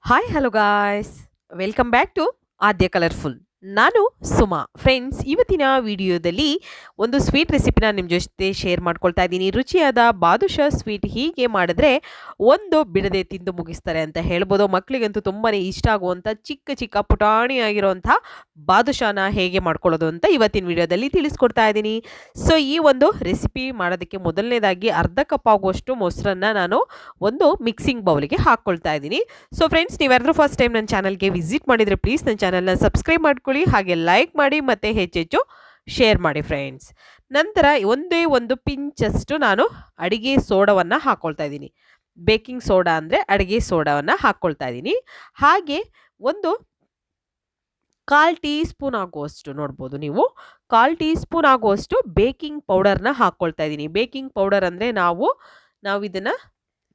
Hi hello guys, welcome back to Aadya colourful. ನಾನು Suma. Friends, ಇವತ್ತಿನ ವಿಡಿಯೋದಲ್ಲಿ ಒಂದು ಸ್ವೀಟ್ ರೆಸಿಪಿನ ನಿಮ್ಮ ಜೊತೆ ಶೇರ್ ಮಾಡ್ಕೊಳ್ತಾ ಇದ್ದೀನಿ. ರುಚಿಯಾದ ಬಾದುಷಾ ಸ್ವೀಟ್ ಹೀಗೆ ಮಾಡಿದ್ರೆ ಒಂದು ಬಿಡದೆ ತಿಂದು ಮುಗಿಸ್ತಾರೆ ಅಂತ ಹೇಳ್ಬೋದು. ಮಕ್ಕಳಿಗಂತೂ ತುಂಬಾ ಇಷ್ಟ ಆಗುವಂಥ ಚಿಕ್ಕ ಚಿಕ್ಕ ಪುಟಾಣಿ ಆಗಿರುವಂಥ ಬಾದುಷಾನ ಹೇಗೆ ಮಾಡ್ಕೊಳ್ಳೋದು ಅಂತ ಇವತ್ತಿನ ವಿಡಿಯೋದಲ್ಲಿ ತಿಳಿಸ್ಕೊಡ್ತಾ ಇದ್ದೀನಿ. ಸೊ ಈ ಒಂದು ರೆಸಿಪಿ ಮಾಡೋದಕ್ಕೆ ಮೊದಲನೇದಾಗಿ ಅರ್ಧ ಕಪ್ ಆಗುವಷ್ಟು ಮೊಸರನ್ನ ನಾನು ಒಂದು ಮಿಕ್ಸಿಂಗ್ ಬೌಲಿಗೆ ಹಾಕ್ಕೊಳ್ತಾ ಇದ್ದೀನಿ. ಸೊ ಫ್ರೆಂಡ್ಸ್, ನೀವ್ಯಾರಾದ್ರೂ ಫಸ್ಟ್ ಟೈಮ್ ನನ್ನ ಚಾನಲ್ಗೆ ವಿಸಿಟ್ ಮಾಡಿದರೆ ಪ್ಲೀಸ್ ನನ್ನ ಚಾನಲ್ನ ಸಬ್ಸ್ಕ್ರೈಬ್ ಮಾಡ್ಕೊಳ್ಳಿ, ಹಾಗೆ ಲೈಕ್ ಮಾಡಿ ಮತ್ತು ಹೆಚ್ಚೆಚ್ಚು ಶೇರ್ ಮಾಡಿ ಫ್ರೆಂಡ್ಸ್. ನಂತರ ಒಂದೇ ಒಂದು ಪಿಂಚಷ್ಟು ನಾನು ಅಡಿಗೆ ಸೋಡವನ್ನು ಹಾಕ್ಕೊಳ್ತಾ ಇದ್ದೀನಿ. ಬೇಕಿಂಗ್ ಸೋಡಾ ಅಂದರೆ ಅಡಿಗೆ ಸೋಡಾವನ್ನು ಹಾಕ್ಕೊಳ್ತಾ ಇದ್ದೀನಿ. ಹಾಗೆ ಒಂದು 1/4 ಟೀ ಸ್ಪೂನ್ ಆಗುವಷ್ಟು ನೋಡ್ಬೋದು ನೀವು, 1/4 ಟೀ ಸ್ಪೂನ್ ಆಗುವಷ್ಟು ಬೇಕಿಂಗ್ ಪೌಡರ್ನ ಹಾಕ್ಕೊಳ್ತಾ ಇದ್ದೀನಿ. ಬೇಕಿಂಗ್ ಪೌಡರ್ ಅಂದರೆ ನಾವು ಇದನ್ನು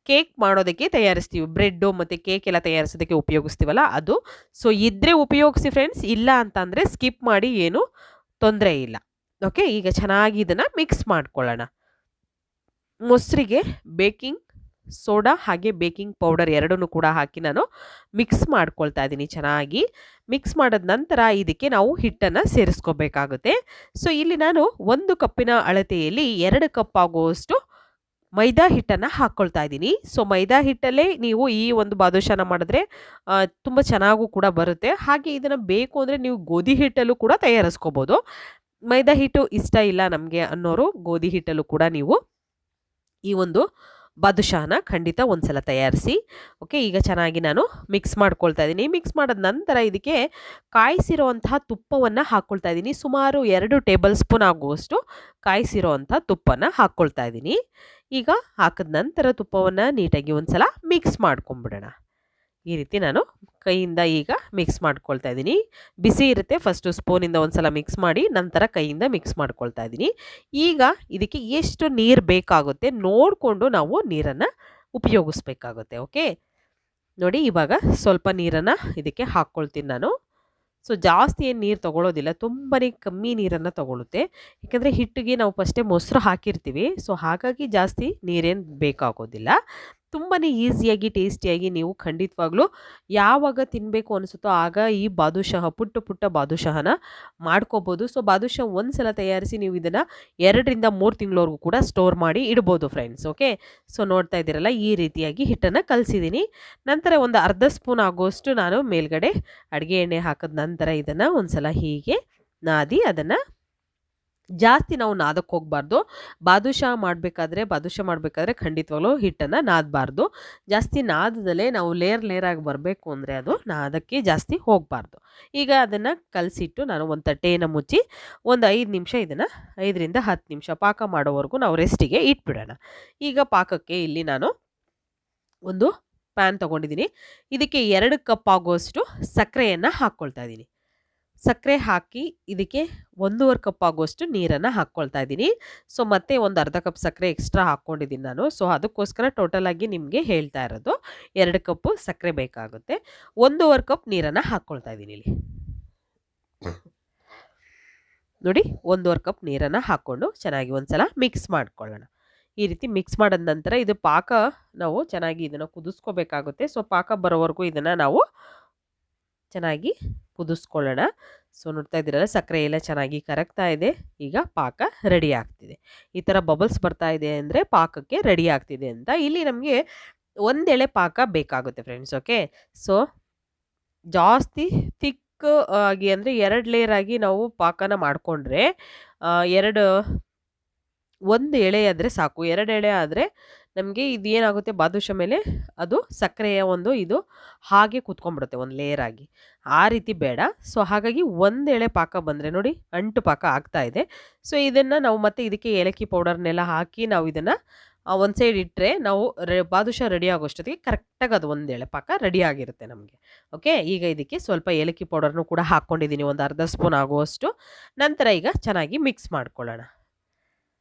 ಕೇಕ್ ಮಾಡೋದಕ್ಕೆ ತಯಾರಿಸ್ತೀವಿ, ಬ್ರೆಡ್ಡು ಮತ್ತು ಕೇಕ್ ಎಲ್ಲ ತಯಾರಿಸೋದಕ್ಕೆ ಉಪಯೋಗಿಸ್ತೀವಲ್ಲ ಅದು. ಸೊ ಇದ್ದರೆ ಉಪಯೋಗಿಸಿ ಫ್ರೆಂಡ್ಸ್, ಇಲ್ಲ ಅಂತಂದರೆ ಸ್ಕಿಪ್ ಮಾಡಿ, ಏನೂ ತೊಂದರೆ ಇಲ್ಲ. ಓಕೆ, ಈಗ ಚೆನ್ನಾಗಿ ಇದನ್ನು ಮಿಕ್ಸ್ ಮಾಡ್ಕೊಳ್ಳೋಣ. ಮೊಸರಿಗೆ ಬೇಕಿಂಗ್ ಸೋಡಾ ಹಾಗೆ ಬೇಕಿಂಗ್ ಪೌಡರ್ ಎರಡನ್ನೂ ಕೂಡ ಹಾಕಿ ನಾನು ಮಿಕ್ಸ್ ಮಾಡ್ಕೊಳ್ತಾ ಇದ್ದೀನಿ. ಚೆನ್ನಾಗಿ ಮಿಕ್ಸ್ ಮಾಡಿದ ನಂತರ ಇದಕ್ಕೆ ನಾವು ಹಿಟ್ಟನ್ನು ಸೇರಿಸ್ಕೋಬೇಕಾಗುತ್ತೆ. ಸೊ ಇಲ್ಲಿ ನಾನು 1 ಕಪ್ಪಿನ ಅಳತೆಯಲ್ಲಿ 2 ಕಪ್ ಆಗುವಷ್ಟು ಮೈದಾ ಹಿಟ್ಟನ್ನು ಹಾಕ್ಕೊಳ್ತಾ ಇದ್ದೀನಿ. ಸೊ ಮೈದಾ ಹಿಟ್ಟಲ್ಲೇ ನೀವು ಈ ಒಂದು ಬಾದುಷಾನ ಮಾಡಿದ್ರೆ ತುಂಬ ಚೆನ್ನಾಗೂ ಕೂಡ ಬರುತ್ತೆ. ಹಾಗೆ ಇದನ್ನು ಬೇಕು ಅಂದರೆ ನೀವು ಗೋಧಿ ಹಿಟ್ಟಲ್ಲೂ ಕೂಡ ತಯಾರಿಸ್ಕೋಬೋದು. ಮೈದಾ ಹಿಟ್ಟು ಇಷ್ಟ ಇಲ್ಲ ನಮಗೆ ಅನ್ನೋರು ಗೋಧಿ ಹಿಟ್ಟಲ್ಲೂ ಕೂಡ ನೀವು ಈ ಒಂದು ಬಾದುಷಾನ ಖಂಡಿತ ಒಂದ್ಸಲ ತಯಾರಿಸಿ. ಓಕೆ, ಈಗ ಚೆನ್ನಾಗಿ ನಾನು ಮಿಕ್ಸ್ ಮಾಡ್ಕೊಳ್ತಾ ಇದ್ದೀನಿ. ಮಿಕ್ಸ್ ಮಾಡಿದ ನಂತರ ಇದಕ್ಕೆ ಕಾಯಿಸಿರುವಂತಹ ತುಪ್ಪವನ್ನು ಹಾಕ್ಕೊಳ್ತಾ ಇದ್ದೀನಿ. ಸುಮಾರು 2 ಟೇಬಲ್ ಸ್ಪೂನ್ ಆಗುವಷ್ಟು ಕಾಯಿಸಿರುವಂಥ ತುಪ್ಪನ ಹಾಕ್ಕೊಳ್ತಾ ಇದ್ದೀನಿ. ಈಗ ಹಾಕಿದ ನಂತರ ತುಪ್ಪವನ್ನು ನೀಟಾಗಿ ಒಂದ್ಸಲ ಮಿಕ್ಸ್ ಮಾಡ್ಕೊಂಬಿಡೋಣ. ಈ ರೀತಿ ನಾನು ಕೈಯಿಂದ ಈಗ ಮಿಕ್ಸ್ ಮಾಡ್ಕೊಳ್ತಾ ಇದ್ದೀನಿ. ಬಿಸಿ ಇರುತ್ತೆ, ಫಸ್ಟು ಸ್ಪೂನಿಂದ ಒಂದ್ಸಲ ಮಿಕ್ಸ್ ಮಾಡಿ ನಂತರ ಕೈಯಿಂದ ಮಿಕ್ಸ್ ಮಾಡ್ಕೊಳ್ತಾ ಇದ್ದೀನಿ. ಈಗ ಇದಕ್ಕೆ ಎಷ್ಟು ನೀರು ಬೇಕಾಗುತ್ತೆ ನೋಡಿಕೊಂಡು ನಾವು ನೀರನ್ನು ಉಪಯೋಗಿಸ್ಬೇಕಾಗುತ್ತೆ. ಓಕೆ ನೋಡಿ, ಇವಾಗ ಸ್ವಲ್ಪ ನೀರನ್ನು ಇದಕ್ಕೆ ಹಾಕ್ಕೊಳ್ತೀನಿ ನಾನು. ಸೊ ಜಾಸ್ತಿ ಏನು ನೀರು ತೊಗೊಳ್ಳೋದಿಲ್ಲ, ತುಂಬಾ ಕಮ್ಮಿ ನೀರನ್ನು ತೊಗೊಳುತ್ತೆ. ಯಾಕೆಂದರೆ ಹಿಟ್ಟಿಗೆ ನಾವು ಫಸ್ಟೇ ಮೊಸರು ಹಾಕಿರ್ತೀವಿ. ಸೊ ಹಾಗಾಗಿ ಜಾಸ್ತಿ ನೀರೇನು ಬೇಕಾಗೋದಿಲ್ಲ. ತುಂಬಾ ಈಸಿಯಾಗಿ ಟೇಸ್ಟಿಯಾಗಿ ನೀವು ಖಂಡಿತವಾಗ್ಲೂ ಯಾವಾಗ ತಿನ್ನಬೇಕು ಅನಿಸುತ್ತೋ ಆಗ ಈ ಬಾದುಷಾ ಪುಟ್ಟ ಪುಟ್ಟ ಬಾದುಷಾನ ಮಾಡ್ಕೋಬೋದು. ಸೊ ಬಾದುಷಾ ಒಂದು ಸಲ ತಯಾರಿಸಿ ನೀವು ಇದನ್ನು 2 ರಿಂದ 3 ತಿಂಗಳವರೆಗೂ ಕೂಡ ಸ್ಟೋರ್ ಮಾಡಿ ಇಡ್ಬೋದು ಫ್ರೆಂಡ್ಸ್. ಓಕೆ, ಸೊ ನೋಡ್ತಾ ಇದ್ದೀರಲ್ಲ, ಈ ರೀತಿಯಾಗಿ ಹಿಟ್ಟನ್ನು ಕಲಸಿದ್ದೀನಿ. ನಂತರ ಒಂದು ಅರ್ಧ ಸ್ಪೂನ್ ಆಗುವಷ್ಟು ನಾನು ಮೇಲ್ಗಡೆ ಅಡುಗೆ ಎಣ್ಣೆ ಹಾಕಿದ ನಂತರ ಇದನ್ನು ಒಂದ್ಸಲ ಹೀಗೆ ನಾದಿ, ಅದನ್ನು ಜಾಸ್ತಿ ನಾವು ನಾದಕ್ಕೆ ಹೋಗಬಾರ್ದು. ಬಾದುಷಾ ಮಾಡಬೇಕಾದ್ರೆ ಖಂಡಿತವಾಗ್ಲೂ ಹಿಟ್ಟನ್ನು ನಾದಬಾರ್ದು. ಜಾಸ್ತಿ ನಾದದಲ್ಲೇ ನಾವು ಲೇಯರ್ ಆಗಿ ಬರಬೇಕು ಅಂದರೆ ಅದು ನಾದಕ್ಕೆ ಜಾಸ್ತಿ ಹೋಗಬಾರ್ದು. ಈಗ ಅದನ್ನು ಕಲಸಿಟ್ಟು ನಾನು ಒಂದು ತಟ್ಟೆಯನ್ನು ಮುಚ್ಚಿ ಒಂದು 5 ನಿಮಿಷ ಇದನ್ನು 5 ರಿಂದ 10 ನಿಮಿಷ ಪಾಕ ಮಾಡೋವರೆಗೂ ನಾವು ರೆಸ್ಟಿಗೆ ಇಟ್ಬಿಡೋಣ. ಈಗ ಪಾಕಕ್ಕೆ ಇಲ್ಲಿ ನಾನು ಒಂದು ಪ್ಯಾನ್ ತೊಗೊಂಡಿದ್ದೀನಿ. ಇದಕ್ಕೆ 2 ಕಪ್ ಆಗುವಷ್ಟು ಸಕ್ಕರೆಯನ್ನು ಹಾಕ್ಕೊಳ್ತಾ ಇದ್ದೀನಿ. ಸಕ್ಕರೆ ಹಾಕಿ ಇದಕ್ಕೆ 1.5 ಕಪ್ ಆಗುವಷ್ಟು ನೀರನ್ನು ಹಾಕ್ಕೊಳ್ತಾ ಇದ್ದೀನಿ. ಸೊ ಮತ್ತೆ ಒಂದು ಅರ್ಧ ಕಪ್ ಸಕ್ಕರೆ ಎಕ್ಸ್ಟ್ರಾ ಹಾಕ್ಕೊಂಡಿದ್ದೀನಿ ನಾನು. ಸೊ ಅದಕ್ಕೋಸ್ಕರ ಟೋಟಲಾಗಿ ನಿಮಗೆ ಹೇಳ್ತಾ ಇರೋದು 2 ಕಪ್ಪು ಸಕ್ಕರೆ ಬೇಕಾಗುತ್ತೆ. 1.5 ಕಪ್ ನೀರನ್ನು ಹಾಕ್ಕೊಳ್ತಾ ಇದ್ದೀನಿ ಇಲ್ಲಿ. ನೋಡಿ, 1.5 ಕಪ್ ನೀರನ್ನು ಹಾಕ್ಕೊಂಡು ಚೆನ್ನಾಗಿ ಒಂದ್ಸಲ ಮಿಕ್ಸ್ ಮಾಡ್ಕೊಳ್ಳೋಣ. ಈ ರೀತಿ ಮಿಕ್ಸ್ ಮಾಡಿದ ನಂತರ ಇದು ಪಾಕ ನಾವು ಚೆನ್ನಾಗಿ ಇದನ್ನು ಕುದಿಸ್ಕೋಬೇಕಾಗುತ್ತೆ. ಸೊ ಪಾಕ ಬರೋವರೆಗೂ ಇದನ್ನು ನಾವು ಚೆನ್ನಾಗಿ ಕುದಿಸ್ಕೊಳ್ಳೋಣ. ಸೊ ನೋಡ್ತಾ ಇದ್ದೀರಲ್ಲ, ಸಕ್ಕರೆ ಎಲ್ಲ ಚೆನ್ನಾಗಿ ಕರಗ್ತಾ ಇದೆ. ಈಗ ಪಾಕ ರೆಡಿ ಆಗ್ತಿದೆ. ಈ ಥರ ಬಬಲ್ಸ್ ಬರ್ತಾ ಇದೆ ಅಂದರೆ ಪಾಕಕ್ಕೆ ರೆಡಿ ಆಗ್ತಿದೆ ಅಂತ. ಇಲ್ಲಿ ನಮಗೆ 1 ಎಳೆ ಪಾಕ ಬೇಕಾಗುತ್ತೆ ಫ್ರೆಂಡ್ಸ್. ಓಕೆ, ಸೊ ಜಾಸ್ತಿ ಥಿಕ್ ಆಗಿ ಅಂದರೆ 2 ಲೇಯರ್ ಆಗಿ ನಾವು ಪಾಕನ ಮಾಡಿಕೊಂಡ್ರೆ 1 ಎಳೆ ಆದರೆ ಸಾಕು. 2 ಎಳೆ ಆದರೆ ನಮಗೆ ಇದು ಏನಾಗುತ್ತೆ, ಬಾದುಷಾ ಮೇಲೆ ಅದು ಸಕ್ಕರೆಯ ಒಂದು ಇದು ಹಾಗೆ ಕೂತ್ಕೊಂಡ್ಬಿಡುತ್ತೆ ಒಂದು ಲೇಯರ್ ಆಗಿ. ಆ ರೀತಿ ಬೇಡ. ಸೊ ಹಾಗಾಗಿ 1 ಎಳೆ ಪಾಕ ಬಂದರೆ ನೋಡಿ, ಅಂಟು ಪಾಕ ಆಗ್ತಾ ಇದೆ. ಸೊ ಇದನ್ನು ನಾವು ಮತ್ತೆ ಇದಕ್ಕೆ ಏಲಕ್ಕಿ ಪೌಡರ್ನೆಲ್ಲ ಹಾಕಿ ನಾವು ಇದನ್ನು ಒಂದು ಸೈಡ್ ಇಟ್ಟರೆ ನಾವು ಬಾದುಷಾ ರೆಡಿ ಆಗೋಷ್ಟೊತ್ತಿಗೆ ಕರೆಕ್ಟಾಗಿ ಅದು 1 ಎಳೆ ಪಾಕ ರೆಡಿ ಆಗಿರುತ್ತೆ ನಮಗೆ. ಓಕೆ, ಈಗ ಇದಕ್ಕೆ ಸ್ವಲ್ಪ ಏಲಕ್ಕಿ ಪೌಡರ್ನು ಕೂಡ ಹಾಕ್ಕೊಂಡಿದ್ದೀನಿ, ಒಂದು ಅರ್ಧ ಸ್ಪೂನ್ ಆಗುವಷ್ಟು. ನಂತರ ಈಗ ಚೆನ್ನಾಗಿ ಮಿಕ್ಸ್ ಮಾಡ್ಕೊಳ್ಳೋಣ.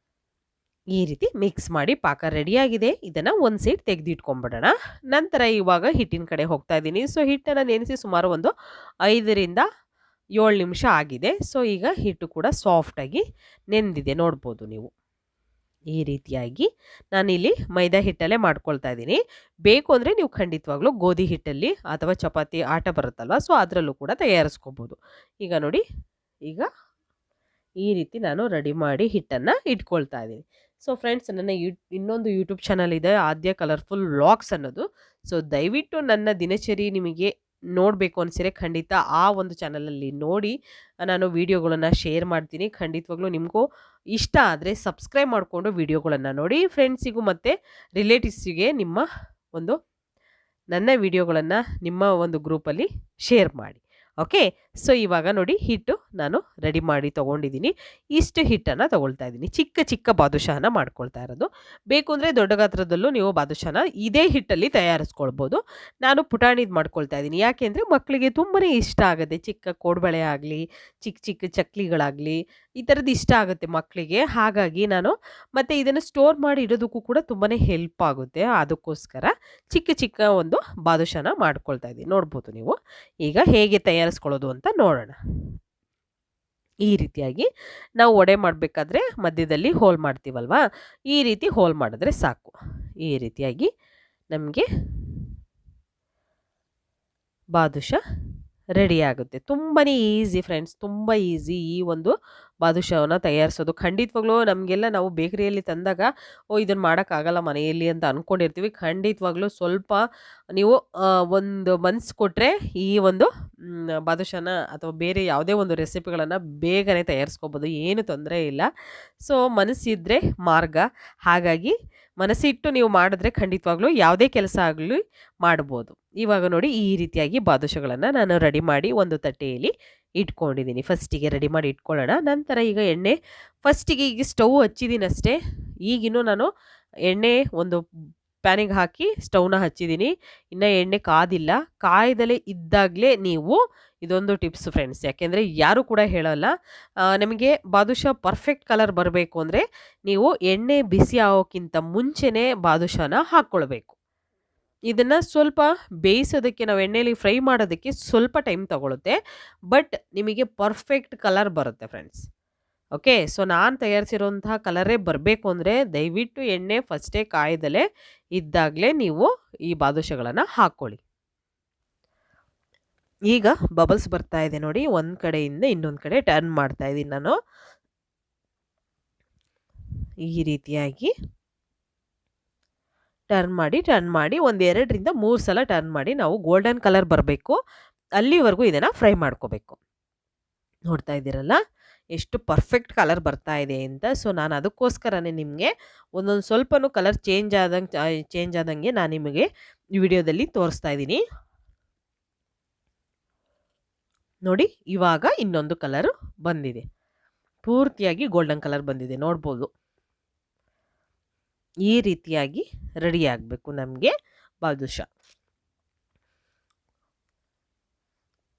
ಈ ರೀತಿ ಮಿಕ್ಸ್ ಮಾಡಿ ಪಾಕ ರೆಡಿಯಾಗಿದೆ. ಇದನ್ನು ಒಂದು ಸೈಡ್ ತೆಗೆದಿಟ್ಕೊಂಡ್ಬಿಡೋಣ. ನಂತರ ಇವಾಗ ಹಿಟ್ಟಿನ ಕಡೆ ಹೋಗ್ತಾ ಇದ್ದೀನಿ. ಸೊ ಹಿಟ್ಟನ್ನು ನೆನೆಸಿ ಸುಮಾರು ಒಂದು 5 ರಿಂದ 7 ನಿಮಿಷ ಆಗಿದೆ. ಸೊ ಈಗ ಹಿಟ್ಟು ಕೂಡ ಸಾಫ್ಟಾಗಿ ನೆಂದಿದೆ, ನೋಡ್ಬೋದು ನೀವು. ಈ ರೀತಿಯಾಗಿ ನಾನಿಲ್ಲಿ ಮೈದಾ ಹಿಟ್ಟಲ್ಲೇ ಮಾಡ್ಕೊಳ್ತಾ ಇದ್ದೀನಿ. ಬೇಕು ಅಂದರೆ ನೀವು ಖಂಡಿತವಾಗ್ಲೂ ಗೋಧಿ ಹಿಟ್ಟಲ್ಲಿ ಅಥವಾ ಚಪಾತಿ ಆಟ ಬರುತ್ತಲ್ವ, ಸೊ ಅದರಲ್ಲೂ ಕೂಡ ತಯಾರಿಸ್ಕೋಬೋದು. ಈಗ ನೋಡಿ, ಈಗ ಈ ರೀತಿ ನಾನು ರೆಡಿ ಮಾಡಿ ಹಿಟ್ಟನ್ನು ಇಟ್ಕೊಳ್ತಾ ಇದ್ದೀನಿ. ಸೊ ಫ್ರೆಂಡ್ಸ್, ನನ್ನ ಇನ್ನೊಂದು ಯೂಟ್ಯೂಬ್ ಚಾನಲ್ ಇದೆ, ಆದ್ಯ ಕಲರ್ಫುಲ್ ವ್ಲಾಗ್ಸ್ ಅನ್ನೋದು. ಸೊ ದಯವಿಟ್ಟು ನನ್ನ ದಿನಚರಿ ನಿಮಗೆ ನೋಡಬೇಕು ಅನಿಸಿದರೆ ಖಂಡಿತ ಆ ಒಂದು ಚಾನಲಲ್ಲಿ ನೋಡಿ. ನಾನು ವೀಡಿಯೋಗಳನ್ನು ಶೇರ್ ಮಾಡ್ತೀನಿ. ಖಂಡಿತವಾಗ್ಲೂ ನಿಮಗೂ ಇಷ್ಟ ಆದರೆ ಸಬ್ಸ್ಕ್ರೈಬ್ ಮಾಡಿಕೊಂಡು ವೀಡಿಯೋಗಳನ್ನು ನೋಡಿ. ಫ್ರೆಂಡ್ಸಿಗೂ ಮತ್ತು ರಿಲೇಟಿವ್ಸಿಗೆ ನನ್ನ ವೀಡಿಯೋಗಳನ್ನು ನಿಮ್ಮ ಒಂದು ಗ್ರೂಪಲ್ಲಿ ಶೇರ್ ಮಾಡಿ. ಓಕೆ. ಸೊ ಇವಾಗ ನೋಡಿ, ಹಿಟ್ಟು ನಾನು ರೆಡಿ ಮಾಡಿ ತೊಗೊಂಡಿದ್ದೀನಿ. ಇಷ್ಟು ಹಿಟ್ಟನ್ನು ತೊಗೊಳ್ತಾ ಇದ್ದೀನಿ. ಚಿಕ್ಕ ಚಿಕ್ಕ ಬಾದುಷಾನ ಮಾಡ್ಕೊಳ್ತಾ ಇರೋದು. ಬೇಕು ಅಂದರೆ ದೊಡ್ಡ ಗಾತ್ರದಲ್ಲೂ ನೀವು ಬಾದುಷಾನ ಇದೇ ಹಿಟ್ಟಲ್ಲಿ ತಯಾರಿಸ್ಕೊಳ್ಬೋದು. ನಾನು ಪುಟಾಣಿದು ಮಾಡ್ಕೊಳ್ತಾ ಇದ್ದೀನಿ. ಯಾಕೆಂದರೆ ಮಕ್ಕಳಿಗೆ ತುಂಬಾ ಇಷ್ಟ ಆಗುತ್ತೆ. ಚಿಕ್ಕ ಕೋಡ್ಬಳೆ ಆಗಲಿ, ಚಿಕ್ಕ ಚಿಕ್ಕ ಚಕ್ಲಿಗಳಾಗಲಿ, ಈ ಥರದ್ದು ಇಷ್ಟ ಆಗುತ್ತೆ ಮಕ್ಕಳಿಗೆ. ಹಾಗಾಗಿ ನಾನು ಮತ್ತು ಇದನ್ನು ಸ್ಟೋರ್ ಮಾಡಿ ಇಡೋದಕ್ಕೂ ಕೂಡ ತುಂಬಾ ಹೆಲ್ಪ್ ಆಗುತ್ತೆ. ಅದಕ್ಕೋಸ್ಕರ ಚಿಕ್ಕ ಚಿಕ್ಕ ಒಂದು ಬಾದುಷಾನ ಮಾಡ್ಕೊಳ್ತಾ ಇದ್ದೀನಿ. ನೋಡ್ಬೋದು ನೀವು. ಈಗ ಹೇಗೆ ತಯಾರಿಸ್ಕೊಳ್ಳೋದು ಅಂತ ನೋಡೋಣ. ಈ ರೀತಿಯಾಗಿ ನಾವು ವಡೆ ಮಾಡಬೇಕಾದ್ರೆ ಮಧ್ಯದಲ್ಲಿ ಹೋಲ್ ಮಾಡ್ತೀವಲ್ವಾ, ಈ ರೀತಿ ಹೋಲ್ ಮಾಡಿದ್ರೆ ಸಾಕು. ಈ ರೀತಿಯಾಗಿ ನಮಗೆ ಬಾದುಷಾ ರೆಡಿ ಆಗುತ್ತೆ. ತುಂಬಾ ಈಸಿ ಫ್ರೆಂಡ್ಸ್, ತುಂಬ ಈಸಿ ಈ ಒಂದು ಬಾದುಷಾವನ್ನು ತಯಾರಿಸೋದು. ಖಂಡಿತವಾಗ್ಲೂ ನಮಗೆಲ್ಲ ನಾವು ಬೇಕರಿಯಲ್ಲಿ ತಂದಾಗ ಇದನ್ನು ಮಾಡೋಕ್ಕಾಗಲ್ಲ ಮನೆಯಲ್ಲಿ ಅಂತ ಅಂದ್ಕೊಂಡಿರ್ತೀವಿ. ಖಂಡಿತವಾಗ್ಲೂ ಸ್ವಲ್ಪ ನೀವು ಒಂದು ಮನಸ್ಸು ಕೊಟ್ಟರೆ ಈ ಒಂದು ಬಾದುಷಾನ ಅಥವಾ ಬೇರೆ ಯಾವುದೇ ಒಂದು ರೆಸಿಪಿಗಳನ್ನು ಬೇಗನೆ ತಯಾರಿಸ್ಕೋಬೋದು. ಏನು ತೊಂದರೆ ಇಲ್ಲ. ಸೊ ಮನಸ್ಸಿದ್ರೆ ಮಾರ್ಗ. ಹಾಗಾಗಿ ಮನಸ್ಸಿಟ್ಟು ನೀವು ಮಾಡಿದ್ರೆ ಖಂಡಿತವಾಗ್ಲೂ ಯಾವುದೇ ಕೆಲಸ ಆಗಲಿ ಮಾಡ್ಬೋದು. ಇವಾಗ ನೋಡಿ, ಈ ರೀತಿಯಾಗಿ ಬಾದುಷಗಳನ್ನು ನಾನು ರೆಡಿ ಮಾಡಿ ಒಂದು ತಟ್ಟೆಯಲ್ಲಿ ಇಟ್ಕೊಂಡಿದ್ದೀನಿ. ಫಸ್ಟಿಗೆ ರೆಡಿ ಮಾಡಿ ಇಟ್ಕೊಳ್ಳೋಣ. ನಂತರ ಈಗ ಎಣ್ಣೆ ಫಸ್ಟಿಗೆ ಈಗ ಸ್ಟವ್ ಹಚ್ಚಿದ್ದೀನಿ ಅಷ್ಟೇ. ಈಗಿನ್ನೂ ನಾನು ಎಣ್ಣೆ ಒಂದು ಪ್ಯಾನಿಗೆ ಹಾಕಿ ಸ್ಟವ್ನ ಹಚ್ಚಿದ್ದೀನಿ. ಇನ್ನು ಎಣ್ಣೆ ಕಾದಿಲ್ಲ. ಕಾಯ್ದಲೇ ಇದ್ದಾಗಲೇ ನೀವು ಇದೊಂದು ಟಿಪ್ಸ್ ಫ್ರೆಂಡ್ಸ್, ಯಾಕೆಂದರೆ ಯಾರೂ ಕೂಡ ಹೇಳೋಲ್ಲ. ನಮಗೆ ಬಾದುಷಾ ಪರ್ಫೆಕ್ಟ್ ಕಲರ್ ಬರಬೇಕು ಅಂದರೆ ನೀವು ಎಣ್ಣೆ ಬಿಸಿ ಆಗೋಕ್ಕಿಂತ ಮುಂಚೆನೇ ಬಾದುಷಾನ ಹಾಕ್ಕೊಳ್ಬೇಕು. ಇದನ್ನು ಸ್ವಲ್ಪ ಬೇಯಿಸೋದಕ್ಕೆ, ನಾವು ಎಣ್ಣೆಯಲ್ಲಿ ಫ್ರೈ ಮಾಡೋದಕ್ಕೆ ಸ್ವಲ್ಪ ಟೈಮ್ ತಗೊಳುತ್ತೆ. ಬಟ್ ನಿಮಗೆ ಪರ್ಫೆಕ್ಟ್ ಕಲರ್ ಬರುತ್ತೆ ಫ್ರೆಂಡ್ಸ್. ಓಕೆ. ಸೊ ನಾನು ತಯಾರಿಸಿರೋಂತಹ ಕಲರೇ ಬರಬೇಕು ಅಂದರೆ ದಯವಿಟ್ಟು ಎಣ್ಣೆ ಫಸ್ಟೇ ಕಾಯ್ದಲೇ ಇದ್ದಾಗಲೇ ನೀವು ಈ ಬಾದುಷಗಳನ್ನು ಹಾಕ್ಕೊಳ್ಳಿ. ಈಗ ಬಬಲ್ಸ್ ಬರ್ತಾ ಇದೆ ನೋಡಿ. ಒಂದು ಕಡೆಯಿಂದ ಇನ್ನೊಂದು ಕಡೆ ಟರ್ನ್ ಮಾಡ್ತಾ ಇದ್ದೀನಿ ನಾನು. ಈ ರೀತಿಯಾಗಿ ಟರ್ನ್ ಮಾಡಿ ಒಂದು 2ರಿಂದ 3 ಸಲ ಟರ್ನ್ ಮಾಡಿ ನಾವು ಗೋಲ್ಡನ್ ಕಲರ್ ಬರಬೇಕು, ಅಲ್ಲಿವರೆಗೂ ಇದನ್ನು ಫ್ರೈ ಮಾಡ್ಕೋಬೇಕು. ನೋಡ್ತಾ ಇದ್ದೀರಲ್ಲ ಎಷ್ಟು ಪರ್ಫೆಕ್ಟ್ ಕಲರ್ ಬರ್ತಾ ಇದೆ ಅಂತ. ಸೊ ನಾನು ಅದಕ್ಕೋಸ್ಕರನೇ ನಿಮಗೆ ಒಂದೊಂದು ಸ್ವಲ್ಪನೂ ಕಲರ್ ಚೇಂಜ್ ಆದಂಗೆ ನಾನು ನಿಮಗೆ ಈ ವಿಡಿಯೋದಲ್ಲಿ ತೋರಿಸ್ತಾ ಇದ್ದೀನಿ. ನೋಡಿ, ಇವಾಗ ಇನ್ನೊಂದು ಕಲರು ಬಂದಿದೆ. ಪೂರ್ತಿಯಾಗಿ ಗೋಲ್ಡನ್ ಕಲರ್ ಬಂದಿದೆ, ನೋಡ್ಬೋದು. ಈ ರೀತಿಯಾಗಿ ರೆಡಿ ಆಗಬೇಕು ನಮಗೆ ಬಾದುಷಾ.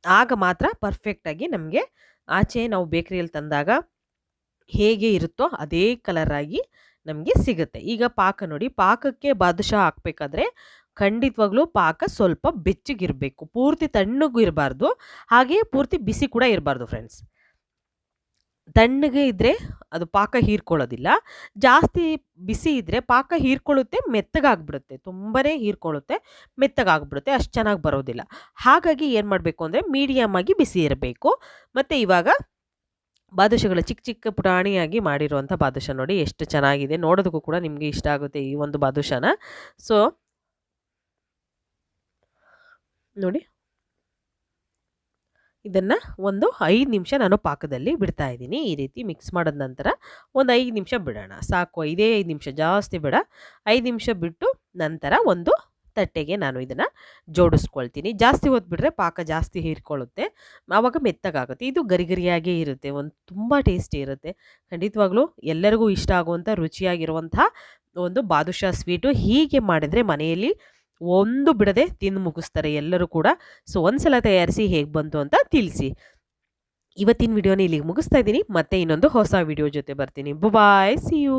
ಆಗ ಮಾತ್ರ ಪರ್ಫೆಕ್ಟಾಗಿ ನಮಗೆ ಆಚೆ ನಾವು ಬೇಕರಿಯಲ್ಲಿ ತಂದಾಗ ಹೇಗೆ ಇರುತ್ತೋ ಅದೇ ಕಲರ್ ಆಗಿ ನಮಗೆ ಸಿಗುತ್ತೆ. ಈಗ ಪಾಕ ನೋಡಿ, ಪಾಕಕ್ಕೆ ಬಾದುಷಾ ಹಾಕಬೇಕಾದ್ರೆ ಖಂಡಿತವಾಗ್ಲೂ ಪಾಕ ಸ್ವಲ್ಪ ಬೆಚ್ಚಗಿರಬೇಕು. ಪೂರ್ತಿ ತಣ್ಣಗೂ ಇರಬಾರ್ದು, ಹಾಗೆ ಪೂರ್ತಿ ಬಿಸಿ ಕೂಡ ಇರಬಾರ್ದು ಫ್ರೆಂಡ್ಸ್. ತಣ್ಣಗೆ ಇದ್ದರೆ ಅದು ಪಾಕ ಹೀರ್ಕೊಳ್ಳೋದಿಲ್ಲ. ಜಾಸ್ತಿ ಬಿಸಿ ಇದ್ದರೆ ಪಾಕ ಹೀರ್ಕೊಳ್ಳುತ್ತೆ, ಮೆತ್ತಗಾಗ್ಬಿಡುತ್ತೆ. ತುಂಬಾ ಹೀರ್ಕೊಳ್ಳುತ್ತೆ, ಮೆತ್ತಗಾಗ್ಬಿಡುತ್ತೆ, ಅಷ್ಟು ಚೆನ್ನಾಗಿ ಬರೋದಿಲ್ಲ. ಹಾಗಾಗಿ ಏನು ಮಾಡಬೇಕು ಅಂದರೆ ಮೀಡಿಯಮ್ ಆಗಿ ಬಿಸಿ ಇರಬೇಕು. ಮತ್ತು ಇವಾಗ ಬಾದುಷಗಳು ಚಿಕ್ಕ ಚಿಕ್ಕ ಪುಟಾಣಿಯಾಗಿ ಮಾಡಿರುವಂಥ ಬಾದುಷಾ ನೋಡಿ ಎಷ್ಟು ಚೆನ್ನಾಗಿದೆ. ನೋಡೋದಕ್ಕೂ ಕೂಡ ನಿಮಗೆ ಇಷ್ಟ ಆಗುತ್ತೆ ಈ ಒಂದು ಬಾದುಷಾನ. ಸೊ ನೋಡಿ, ಇದನ್ನು ಒಂದು 5 ನಿಮಿಷ ನಾನು ಪಾಕದಲ್ಲಿ ಬಿಡ್ತಾ ಇದ್ದೀನಿ. ಈ ರೀತಿ ಮಿಕ್ಸ್ ಮಾಡಿದ ನಂತರ ಒಂದು 5 ನಿಮಿಷ ಬಿಡೋಣ ಸಾಕು. 5 ನಿಮಿಷ, ಜಾಸ್ತಿ ಬೇಡ. 5 ನಿಮಿಷ ಬಿಟ್ಟು ನಂತರ ಒಂದು ತಟ್ಟೆಗೆ ನಾನು ಇದನ್ನು ಜೋಡಿಸ್ಕೊಳ್ತೀನಿ. ಜಾಸ್ತಿ ಹೊತ್ತು ಬಿಟ್ಟರೆ ಪಾಕ ಜಾಸ್ತಿ ಹೀರ್ಕೊಳ್ಳುತ್ತೆ, ಆವಾಗ ಮೆತ್ತಗಾಗುತ್ತೆ. ಇದು ಗರಿಗರಿಯಾಗೇ ಇರುತ್ತೆ, ತುಂಬ ಟೇಸ್ಟಿ ಇರುತ್ತೆ. ಖಂಡಿತವಾಗ್ಲೂ ಎಲ್ಲರಿಗೂ ಇಷ್ಟ ಆಗುವಂಥ ರುಚಿಯಾಗಿರುವಂಥ ಒಂದು ಬಾದುಷಾ ಸ್ವೀಟು. ಹೀಗೆ ಮಾಡಿದರೆ ಮನೆಯಲ್ಲಿ ಒಂದು ಬಿಡದೆ ತಿಂದು ಮುಗಿಸ್ತಾರೆ ಎಲ್ಲರೂ ಕೂಡ. ಸೊ ಒಂದ್ಸಲ ತಯಾರಿಸಿ ಹೇಗೆ ಬಂತು ಅಂತ ತಿಳಿಸಿ. ಇವತ್ತಿನ ವಿಡಿಯೋನ ಇಲ್ಲಿಗೆ ಮುಗಿಸ್ತಾ ಇದ್ದೀನಿ. ಮತ್ತೆ ಇನ್ನೊಂದು ಹೊಸ ವಿಡಿಯೋ ಜೊತೆ ಬರ್ತೀನಿ. ಬಾಯ್, ಸಿ ಯು.